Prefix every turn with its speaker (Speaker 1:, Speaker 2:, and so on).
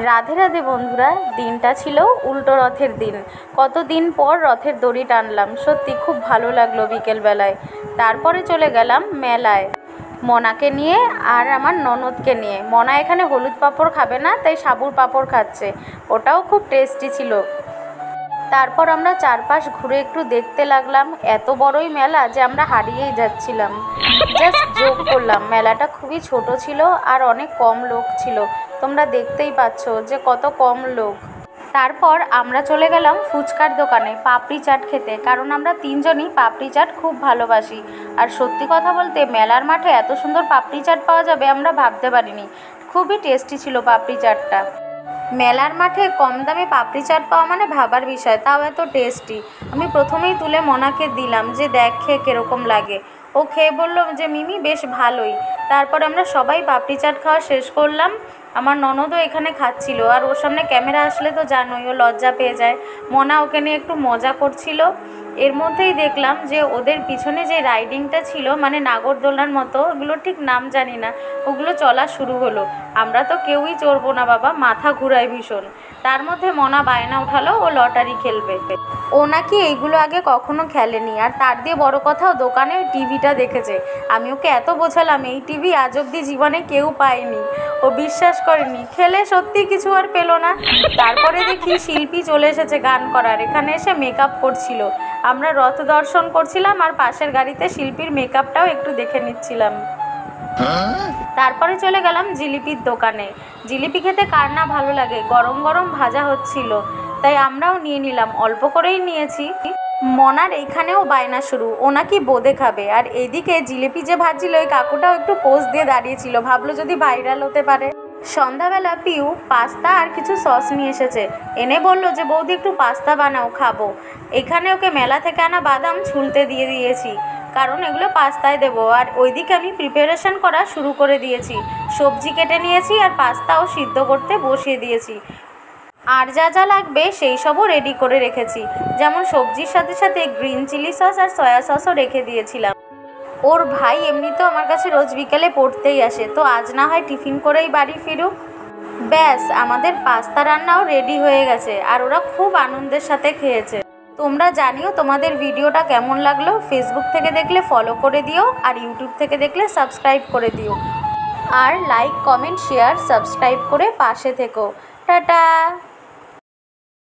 Speaker 1: রাধে রাধে বন্ধুরা, দিনটা ছিল উল্টো রথের দিন। কতদিন পর রথের দড়ি টানলাম, সত্যি খুব ভালো লাগলো বিকেলবেলায়। তারপরে চলে গেলাম মেলায় মনাকে নিয়ে আর আমার ননদকে নিয়ে। মনা এখানে হলুদ পাঁপড় খাবে না, তাই সাবুর পাঁপড় খাচ্ছে, ওটাও খুব টেস্টি ছিল। তারপর আমরা চারপাশ ঘুরে একটু দেখতে লাগলাম। এত বড়ই মেলা যে আমরা হারিয়েই যাচ্ছিলাম। জাস্ট যোগ করলাম, মেলাটা খুবই ছোট ছিল আর অনেক কম লোক ছিল। তোমরা দেখতেই পাচ্ছ যে কত কম লোক। তারপর আমরা চলে গেলাম ফুচকার দোকানে পাপড়ি চাট খেতে, কারণ আমরা তিনজনই পাপড়ি চাট খুব ভালোবাসি। আর সত্যি কথা বলতে মেলার মাঠে এত সুন্দর পাপড়ি চাট পাওয়া যাবে আমরা ভাবতে পারিনি। খুবই টেস্টি ছিল পাপড়ি চাটটা। মেলার মাঠে কম দামে পাপড়ি চাট পাওয়া মানে ভাবার বিষয়, তাও এত টেস্টি। আমি প্রথমেই তুলে মনাকে দিলাম যে দেখ খেয়ে কীরকম লাগে। ও খেয়ে বলল যে মিমি বেশ ভালোই। তারপর আমরা সবাই পাপড়ি চাট খাওয়া শেষ করলাম। আমার ননদও এখানে খাচ্ছিল, আর ওর সামনে ক্যামেরা আসলে তো জানোই ও লজ্জা পেয়ে যায়। মনা ওকে নিয়ে একটু মজা করছিল। এর মধ্যেই দেখলাম যে ওদের পিছনে যে রাইডিংটা ছিল, মানে নাগরদোলনার মতো, ওগুলো ঠিক নাম জানি না, ওগুলো চলা শুরু হলো। আমরা তো কেউই চড়বো না বাবা, মাথা ঘুরায় ভীষণ। তার মধ্যে মনা বায়না উঠালো ও লটারি খেলবে। ও নাকি এইগুলো আগে কখনো খেলেনি, আর তার দিয়ে বড় কথা ও দোকানে টিভিটা দেখেছে। আমি ওকে এত বোঝালাম এই টিভি আজ অব্দি জীবনে কেউ পায়নি, ও বিশ্বাস করেনি। খেলে সত্যি কিছু আর পেল না। তারপরে দেখি শিল্পী চলে এসেছে গান করার, এখানে এসে মেকআপ করছিল। আমরা রথ দর্শন করছিলাম আর পাশের গাড়িতে শিল্পীর মেকআপটাও একটু দেখে নিচ্ছিলাম। তারপরে চলে গেলাম জিলিপির দোকানে। জিলিপি খেতে কার না ভালো লাগে, গরম গরম ভাজা হচ্ছিল, তাই আমরাও নিয়ে নিলাম, অল্প করেই নিয়েছি। মনার এইখানেও বায়না শুরু, ও নাকি বোঁদে খাবে। আর এইদিকে জিলিপি যে ভাজছিল ওই কাকুটাও একটু পোজ দিয়ে দাঁড়িয়েছিল, ভাবলো যদি ভাইরাল হতে পারে। সন্ধ্যাবেলা পিউ পাস্তা আর কিছু সস নিয়ে এসেছে, এনে বলল যে বৌদি একটু পাস্তা বানাও, খাবো। এখানে ওকে মেলা থেকে আনা বাদাম ছুলতে দিয়ে দিয়েছি, কারণ এগুলো পাস্তায় দেবো। আর ওইদিকে আমি প্রিপারেশন করা শুরু করে দিয়েছি, সবজি কেটে নিয়েছি আর পাস্তাও সিদ্ধ করতে বসিয়ে দিয়েছি। আর যা যা লাগবে সেই সবও রেডি করে রেখেছি, যেমন সবজির সাথে সাথে গ্রিন চিলি সস আর সয়া সসও রেখে দিয়েছিলাম। ওর ভাই এমনিতেও আমার কাছে রোজ বিকেলে পড়তেই আসে, তো আজ না হয় টিফিন করেই বাড়ি ফিরুক। ব্যাস, আমাদের পাস্তা রান্নাও রেডি হয়ে গেছে, আর ওরা খুব আনন্দের সাথে খেয়েছে। তোমরা জানিও তোমাদের ভিডিওটা কেমন লাগলো। ফেসবুক থেকে দেখলে ফলো করে দিও, আর ইউটিউব থেকে দেখলে সাবস্ক্রাইব করে দিও। আর লাইক, কমেন্ট, শেয়ার, সাবস্ক্রাইব করে পাশে থেকো। টাটা।